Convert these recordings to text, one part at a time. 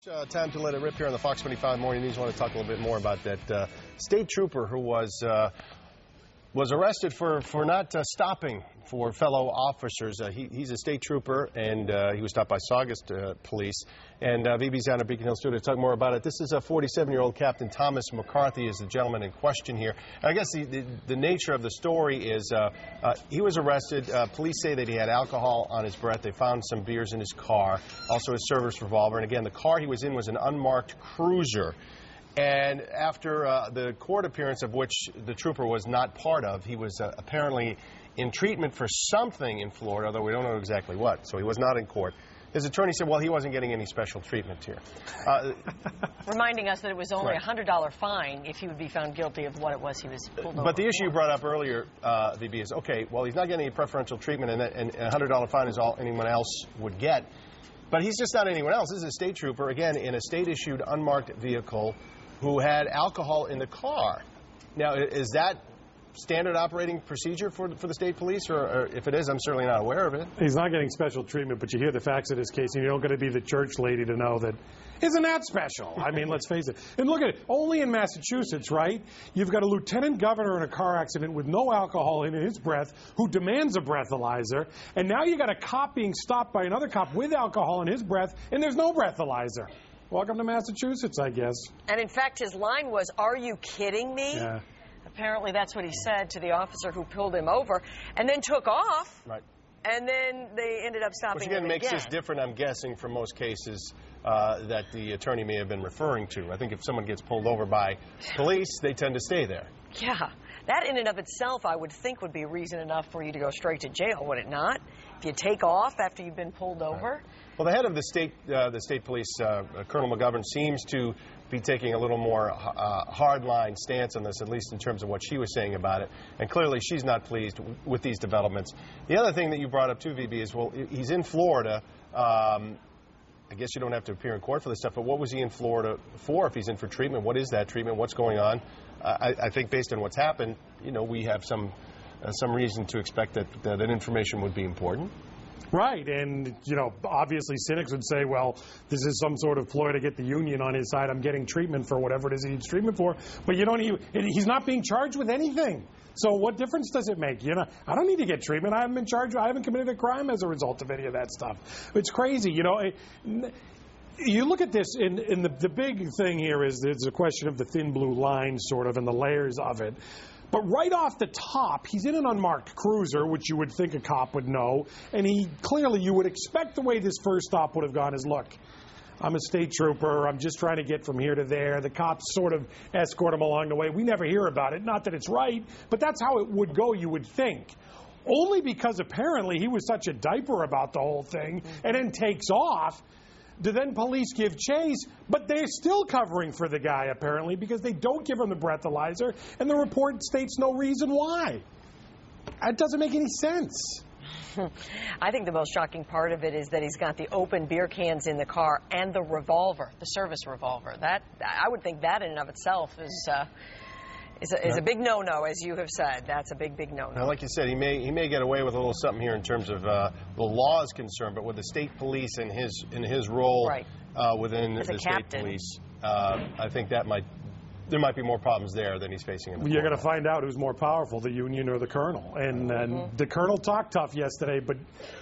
Time to let it rip here on the Fox 25 Morning News. I want to talk a little bit more about that state trooper who was arrested for not stopping for fellow officers. He's a state trooper, and he was stopped by Saugus police. And VB's down at Beacon Hill Studio to talk more about it. This is a 47-year-old Captain Thomas McCarthy is the gentleman in question here. And I guess the nature of the story is he was arrested. Police say that he had alcohol on his breath. They found some beers in his car, also his service revolver. And again, the car he was in was an unmarked cruiser. And after the court appearance, of which the trooper was not part of, he was apparently in treatment for something in Florida, although we don't know exactly what, so he was not in court. His attorney said, well, he wasn't getting any special treatment here. Reminding us that it was only a $100 fine if he would be found guilty of what it was he was pulled over. But the issue you brought up earlier, VB, is, okay, well, he's not getting any preferential treatment, and a $100 fine is all anyone else would get. But he's just not anyone else. This is a state trooper, again, in a state-issued unmarked vehicle who had alcohol in the car. Now, is that standard operating procedure for the state police, or if it is, I'm certainly not aware of it. He's not getting special treatment, but you hear the facts of this case, and you don't got to be the church lady to know that isn't that special. I mean, let's face it. And look at it, only in Massachusetts, right? You've got a lieutenant governor in a car accident with no alcohol in his breath who demands a breathalyzer, and now you got a cop being stopped by another cop with alcohol in his breath, and there's no breathalyzer. Welcome to Massachusetts, I guess. And in fact, his line was, "Are you kidding me?" Yeah. Apparently that's what he said to the officer who pulled him over, and then took off. Right. And then they ended up stopping him again. Which again makes this different, I'm guessing, from most cases that the attorney may have been referring to. I think if someone gets pulled over by police, they tend to stay there. Yeah. That in and of itself, I would think, would be reason enough for you to go straight to jail, would it not? If you take off after you've been pulled over. Right. Well, the head of the state police, Colonel McGovern, seems to be taking a little more hardline stance on this, at least in terms of what she was saying about it. And clearly, she's not pleased with these developments. The other thing that you brought up too, VB, is, well, he's in Florida. I guess you don't have to appear in court for this stuff, but what was he in Florida for if he's in for treatment? What is that treatment? What's going on? I think based on what's happened, you know, we have some reason to expect that information would be important. Right, and, you know, obviously cynics would say, well, this is some sort of ploy to get the union on his side. I'm getting treatment for whatever it is he needs treatment for. But you don't he's not being charged with anything. So what difference does it make? You know, I don't need to get treatment. I haven't been charged. I haven't committed a crime as a result of any of that stuff. It's crazy, you know. You look at this, and the big thing here is there's a question of the thin blue line, sort of, and the layers of it. But right off the top, he's in an unmarked cruiser, which you would think a cop would know, and you would expect the way this first stop would have gone is, look, I'm a state trooper, I'm just trying to get from here to there. The cops sort of escort him along the way. We never hear about it. Not that it's right, but that's how it would go, you would think. Only because apparently he was such a diaper about the whole thing, and then takes off. Do then police give chase, but they're still covering for the guy, apparently, because they don't give him the breathalyzer, and the report states no reason why. That doesn't make any sense. I think the most shocking part of it is that he's got the open beer cans in the car and the revolver, the service revolver. That, I would think that in and of itself is a big no-no, as you have said. That's a big, big no-no. Now, like you said, he may get away with a little something here in terms of the law is concerned, but with the state police and his role within the state police, I think there might be more problems there than he's facing in the You're going to find out who's more powerful, the union or the colonel. And the colonel talked tough yesterday, but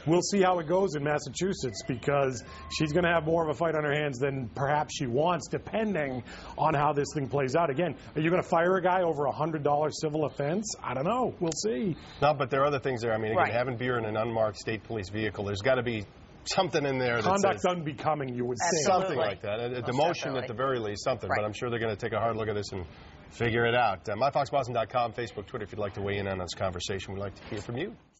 we'll see how it goes in Massachusetts, because she's going to have more of a fight on her hands than perhaps she wants, depending on how this thing plays out. Again, are you going to fire a guy over a $100 civil offense? I don't know. We'll see. No, but there are other things there. I mean, again, having beer in an unmarked state police vehicle, there's got to be something in there that conduct says unbecoming, you would say. Something like that. A demotion at the very least, something. But I'm sure they're going to take a hard look at this and figure it out. MyFoxBoston.com, Facebook, Twitter, if you'd like to weigh in on this conversation. We'd like to hear from you.